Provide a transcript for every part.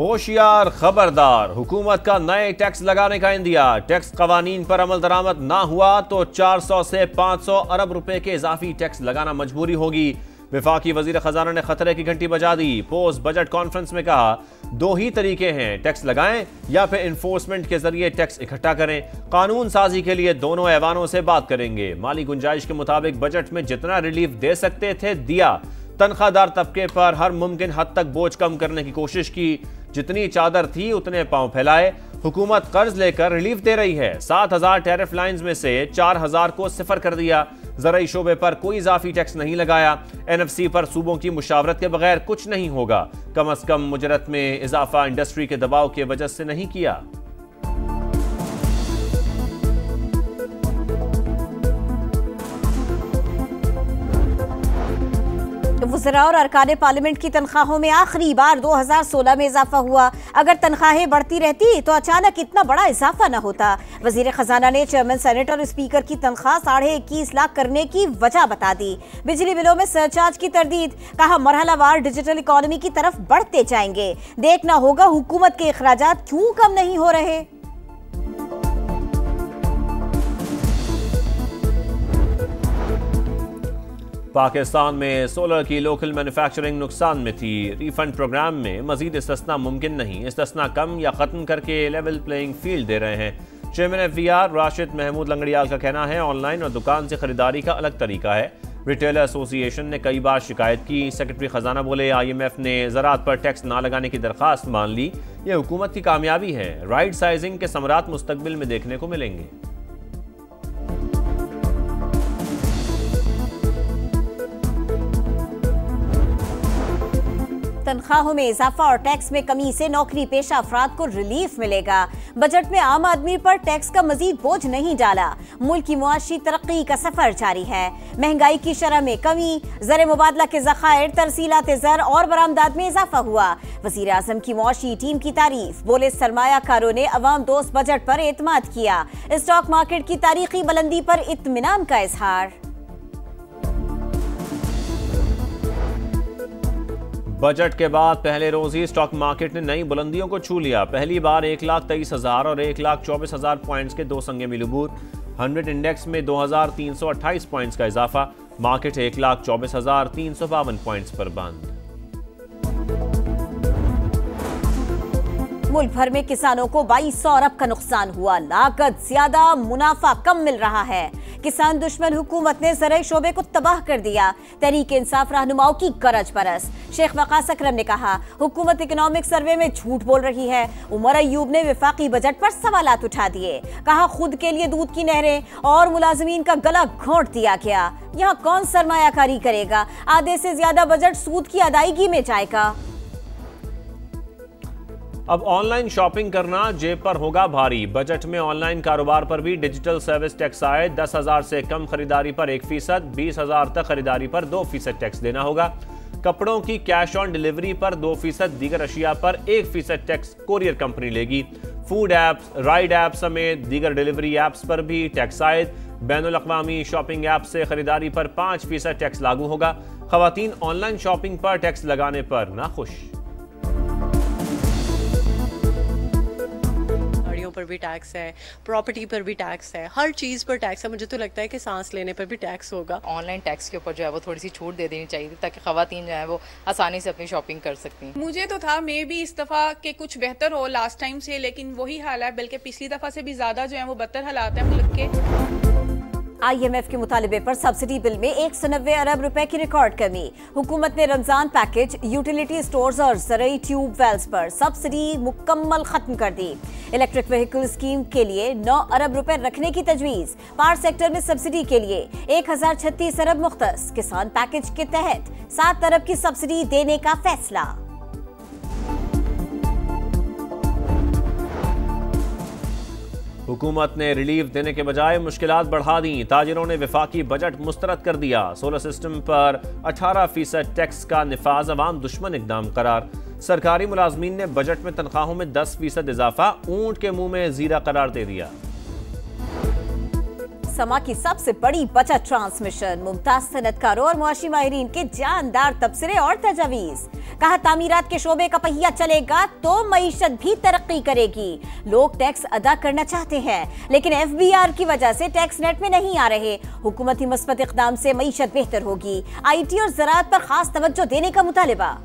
होशियार खबरदार, हुकूमत का नए टैक्स लगाने का इंदिया। टैक्स कवानीन पर अमल दरामद ना हुआ तो 400 से 500 अरब रुपए के इजाफी टैक्स लगाना मजबूरी होगी। वफाकी वजीर खजाना ने खतरे की घंटी बजा दी। पोस्ट बजट कॉन्फ्रेंस में कहा, दो ही तरीके हैं, टैक्स लगाएं या फिर इन्फोर्समेंट के जरिए टैक्स इकट्ठा करें। कानून साजी के लिए दोनों ऐवानों से बात करेंगे। माली गुंजाइश के मुताबिक बजट में जितना रिलीफ दे सकते थे दिया। तनख्वाहदार तबके पर हर मुमकिन हद तक बोझ कम करने की कोशिश की। जितनी चादर थी उतने पांव फैलाए। हुकूमत कर्ज लेकर रिलीफ दे रही है। 7000 टैरिफ लाइंस में से 4000 को सिफर कर दिया। ज़राई शोबे पर कोई इजाफी टैक्स नहीं लगाया। NFC पर सूबों की मुशावरत के बगैर कुछ नहीं होगा। कम अज कम मुजरत में इजाफा इंडस्ट्री के दबाव की वजह से नहीं किया। वज़रा और अरकान पार्लियामेंट की तनख्वाहों में आखिरी बार 2016 में इजाफा हुआ। अगर तनख्वाहें बढ़ती रहती तो अचानक इतना बड़ा इजाफा न होता। वजीर खजाना ने चेयरमैन सेनेट और स्पीकर की तनख्वाह 21.5 लाख करने की वजह बता दी। बिजली बिलों में सरचार्ज की तरदीद, कहा मरहलावार डिजिटल इकोनॉमी की तरफ बढ़ते जाएंगे। देखना होगा हुकूमत के अखराजात क्यों कम नहीं हो रहे। पाकिस्तान में सोलर की लोकल मैन्युफैक्चरिंग नुकसान में थी। रिफंड प्रोग्राम में मजीद इस्तिस्ना मुमकिन नहीं। इस्तिस्ना कम या खत्म करके लेवल प्लेइंग फील्ड दे रहे हैं। चेयरमैन FVR राशिद महमूद लंगड़ियाल का कहना है, ऑनलाइन और दुकान से खरीदारी का अलग तरीका है। रिटेलर एसोसिएशन ने कई बार शिकायत की। सेक्रेटरी खजाना बोले, IMF ने ज़राअत पर टैक्स ना लगाने की दरख्वास्त मान ली। ये हुकूमत की कामयाबी है। राइट साइजिंग के समरात मुस्तकबिल में देखने को मिलेंगे। तनख्वाहों में इजाफा और टैक्स में कमी से नौकरी पेशा अफराद को रिलीफ मिलेगा। बजट में आम आदमी पर टैक्स का मजीद बोझ नहीं डाला। मुल्क की मुआशी तरक्की का सफर जारी है। महंगाई की शरह में कमी, ज़र मुबादला के ज़खायर, तरसीलात ज़र और बरामदात में इजाफा हुआ। वज़ीर आज़म की मुआशी टीम की तारीफ, बोले सरमायाकारों ने अवाम दोस्त बजट पर एतमाद किया। स्टॉक मार्केट की तारीखी बुलंदी पर इत्मीनान का इजहार। बजट के बाद पहले रोज ही स्टॉक मार्केट ने नई बुलंदियों को छू लिया। पहली बार 1,23,000 और 1,24,000 पॉइंट्स के दो संगे मिलूबूर। 100 इंडेक्स में 2,328 पॉइंट्स का इजाफा। मार्केट 1,24,352 पॉइंट्स पर बंद। मुल्क भर में किसानों को 2200 अरब का नुकसान हुआ। लागत ज्यादा, मुनाफा कम मिल रहा है। किसान दुश्मन हुकूमत ने ज़राई शोबे को तबाह कर दिया। तहरीक इंसाफ रहनुमाओं की गरज परस। शेख वकास अकरम ने कहा, हुकूमत इकोनॉमिक सर्वे में झूठ बोल रही है। उमर अयूब ने वफाकी बजट पर सवालात उठा दिए। कहा, खुद के लिए दूध की नहरें और मुलाजमीन का गला घोंट दिया गया। यहाँ कौन सरमायाकारी करेगा? आधे से ज्यादा बजट सूद की अदायगी में जाएगा। अब ऑनलाइन शॉपिंग करना जेब पर होगा भारी। बजट में ऑनलाइन कारोबार पर भी डिजिटल सर्विस टैक्स आए। 10,000 से कम खरीदारी पर 1%, 20,000 तक खरीदारी पर 2% टैक्स देना होगा। कपड़ों की कैश ऑन डिलीवरी पर 2%, दीगर अशिया पर 1% टैक्स कोरियर कंपनी लेगी। फूड ऐप्स, राइड ऐप समेत दीगर डिलीवरी ऐप्स पर भी टैक्स आयद। बैनुल अक़वामी शॉपिंग ऐप से खरीदारी पर 5% टैक्स लागू होगा। खवातीन ऑनलाइन शॉपिंग पर टैक्स लगाने पर नाखुश। पर भी टैक्स है, प्रॉपर्टी पर भी टैक्स है, हर चीज़ पर टैक्स है। मुझे तो लगता है कि सांस लेने पर भी टैक्स होगा। ऑनलाइन टैक्स के ऊपर जो है वो थोड़ी सी छूट दे देनी चाहिए ताकि खवातीन जो है वो आसानी से अपनी शॉपिंग कर सकती हैं। मुझे तो था मे भी इस दफ़ा के कुछ बेहतर हो लास्ट टाइम से, लेकिन वही हाल है, बल्कि पिछली दफ़ा से भी ज़्यादा जो है वो बदतर हालात है मुल्क के। IMF के मुतालिबे पर सब्सिडी बिल में 190 अरब रुपए की रिकॉर्ड कमी। हुकूमत ने रमजान पैकेज, यूटिलिटी स्टोर्स और ज़राई ट्यूब वेल्स पर सब्सिडी मुकम्मल खत्म कर दी। इलेक्ट्रिक व्हीकल स्कीम के लिए 9 अरब रुपए रखने की तजवीज़। पावर सेक्टर में सब्सिडी के लिए 1036 अरब मुख्तस। किसान पैकेज के तहत 7 अरब की सब्सिडी देने का फैसला। हुकूमत ने रिलीफ देने के बजाय मुश्किलात बढ़ा दी। ताजिरों ने वफाकी बजट मुस्तरद कर दिया। सोलर सिस्टम पर 18% टैक्स का निफाज अवाम दुश्मन इकदाम करार। सरकारी मुलाजमीन ने बजट में तनख्वाहों में 10% इजाफा ऊंट के मुंह में जीरा करार दे दिया। समा की सबसे बड़ी बचत ट्रांसमिशन, मुमताज सनतकारों और मुआशी माहिरीन के जानदार तबसरे और तजावीज। कहा तामीरात के शोबे का पहिया चलेगा तो मईशत भी तरक्की करेगी। लोग टैक्स अदा करना चाहते हैं लेकिन FBR की वजह से टैक्स नेट में नहीं आ रहे। हुकूमती मस्बत इक़दाम से मईशत बेहतर होगी। IT और ज़राअत पर खास तवज्जो देने का मुतालिबा।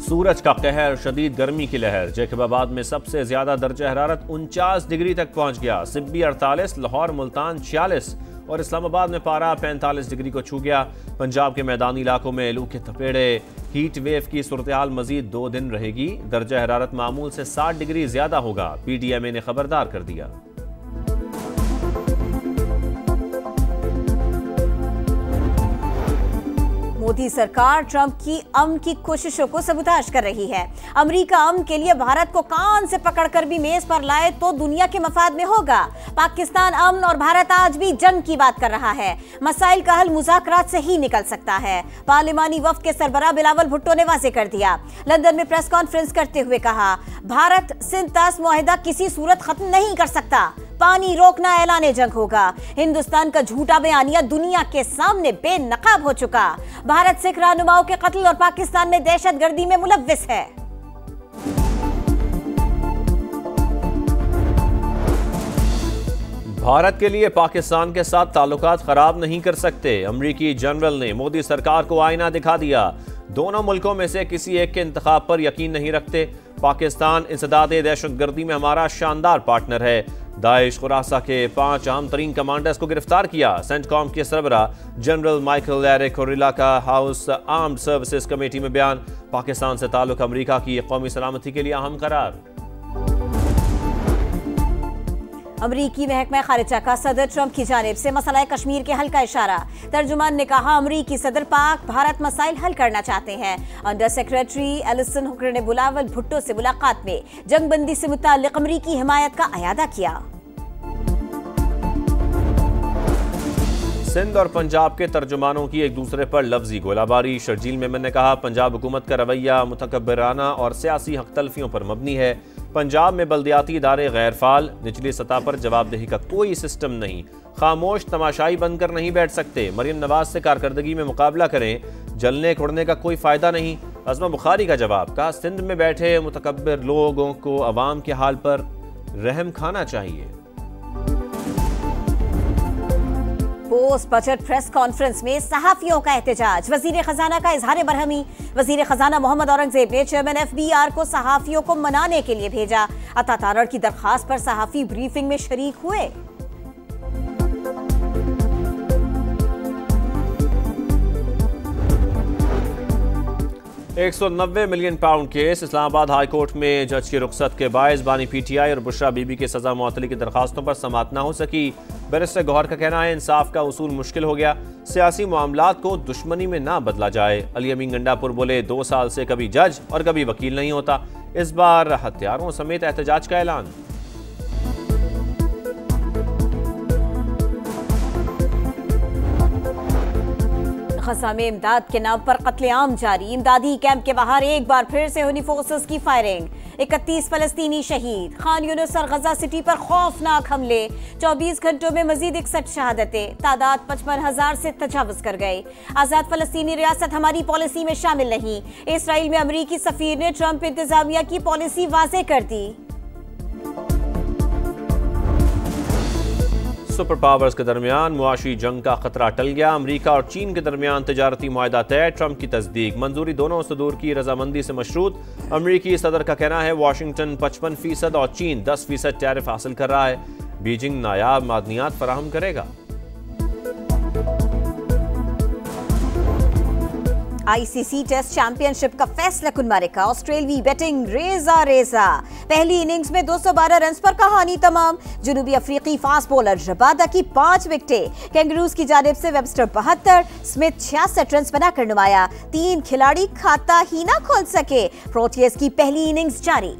सूरज का कहर, शदीद गर्मी की लहर। जैकबाबाद में सबसे ज्यादा दर्जा हरारत 49 डिग्री तक पहुंच गया। सिब्बी 48, लाहौर मुल्तान 46 और इस्लामाबाद में पारा 45 डिग्री को छू गया। पंजाब के मैदानी इलाकों में लू के थपेड़े। हीट वेव की सूरत हाल मजीद 2 दिन रहेगी। दर्जा हरारत मामूल से 60 डिग्री ज्यादा होगा। PTMA ने खबरदार कर दिया। मोदी सरकार ट्रंप की अमन की कोशिशों को सबूताज कर रही है। अमेरिका अमन के लिए भारत को कान से पकड़कर भी मेज पर लाए तो दुनिया के मफाद में होगा। पाकिस्तान अमन और भारत आज भी जंग की बात कर रहा है। मसाइल का हल मुज़ाकरात से ही निकल सकता है। पार्लिमानी वफ्द के सरबराह बिलावल भुट्टो ने वाज़ेह कर दिया। लंदन में प्रेस कॉन्फ्रेंस करते हुए कहा, भारत सिंध तास मुआहिदा किसी सूरत खत्म नहीं कर सकता। पानी रोकना ऐलान जंग होगा। हिंदुस्तान का झूठा बयानिया दुनिया के सामने बेनकाब हो चुका। भारत सिख रहनुमाओं के कत्ल और पाकिस्तान में दहशतगर्दी में मुलव्विस है। भारत के लिए पाकिस्तान के साथ ताल्लुकात खराब नहीं कर सकते। अमरीकी जनरल ने मोदी सरकार को आईना दिखा दिया। दोनों मुल्कों में से किसी एक के इंतखाब पर यकीन नहीं रखते। पाकिस्तान इंसदाद दहशतगर्दी में हमारा शानदार पार्टनर है। दाइश खुरासा के 5 अहम तरीन कमांडर्स को गिरफ्तार किया। सेंटकॉम के सरबराह जनरल माइकल एरिक कोरिला का हाउस आर्म्ड सर्विसेज कमेटी में बयान। पाकिस्तान से ताल्लुक अमेरिका की कौमी सलामती के लिए अहम करार। अमरीकी महकमा खारिजा का सदर ट्रंप की जानिब से मसला कश्मीर के हल का इशारा। तर्जुमान ने कहा, अमरीकी सदर पाक भारत मसाइल हल करना चाहते हैं। अंडर सेक्रेटरी एलिसन हुकर ने बिलावल भुट्टो से मुलाकात में जंगबंदी से मुताल्लिक अमरीकी हिमायत का अयादा किया। सिंध और पंजाब के तर्जुमानों की एक दूसरे पर लफ्जी गोलाबारी। शर्जील मेमन ने कहा, पंजाब हुकूमत का रवैया मुतकब्बिराना और सियासी हक तलफियों पर मबनी है। पंजाब में बल्दियाती इदारे गैर फाल, निचली सतह पर जवाबदेही का कोई सिस्टम नहीं। खामोश तमाशाई बनकर नहीं बैठ सकते। मरियम नवाज से कारकर्दगी में मुकाबला करें, जलने खोड़ने का कोई फायदा नहीं। अज़मा बुखारी का जवाब, कहा सिंध में बैठे मुतकब्बिर लोगों को अवाम के हाल पर रहम खाना चाहिए। पोस्ट बजट प्रेस कॉन्फ्रेंस में सहाफियों का एहतजाज। वजीर खजाना का इजहार बरहमी। वजीर खजाना मोहम्मद औरंगजेब ने चेयरमैन FBR को सहाफियों को मनाने के लिए भेजा। अता तारड़ की दरखास्त पर सहाफी ब्रीफिंग में शरीक हुए। 190 million pound case. Islamabad high court में जज की रुखसत के बायस बानी PTI और बुशरा बीबी के सजा मुअत्तली की दरखास्तों पर समाअत न हो सकी। बैरिस्टर गौहर का कहना है, इंसाफ का उसूल मुश्किल हो गया। सियासी मामलात को दुश्मनी में ना बदला जाए। अली अमीन गंडापुर बोले, 2 साल से कभी जज और कभी वकील नहीं होता। इस बार हथियारों समेत एहतजाज का ऐलान। गजा में इमदाद के नाम पर कत्लेआम जारी। इमदादी कैंप के बाहर एक बार फिर से हुनी फोर्सेस की फायरिंग। 31 फलस्तीनी शहीद। खान यूनिस और गजा सिटी पर खौफनाक हमले। 24 घंटों में मजीद 61 शहादतें। तादाद 55,000 से तजावुज कर गए। आजाद फलस्तीनी रियासत हमारी पॉलिसी में शामिल नहीं। इसराइल में अमरीकी सफीर ने ट्रंप इंतजामिया की पॉलिसी वाज़ेह कर दी। सुपर पावर्स के दरमियान मुआशी जंग का खतरा टल गया। अमेरिका और चीन के दरमियान तिजारती मुआहदा तय। ट्रंप की तस्दीक। मंजूरी दोनों सदूर की रजामंदी से मशरूत। अमेरिकी सदर का कहना है, वाशिंगटन 55% और चीन 10% टैरिफ हासिल कर रहा है। बीजिंग नायाब मादनियात फराहम करेगा। ICC टेस्ट चैंपियनशिप का फैसला कुन मारेगा। ऑस्ट्रेलियाई बैटिंग रेजा रेजा। पहली इनिंग्स में 212 रन पर कहानी तमाम। जनूबी अफ्रीकी फास्ट बॉलर रबादा की 5 विकेटें। कैंगरूज की जानिब से वेबस्टर 72, स्मिथ 66 रन बनाकर नुमाया। 3 खिलाड़ी खाता ही ना खोल सके। प्रोटियस की पहली इनिंग्स जारी।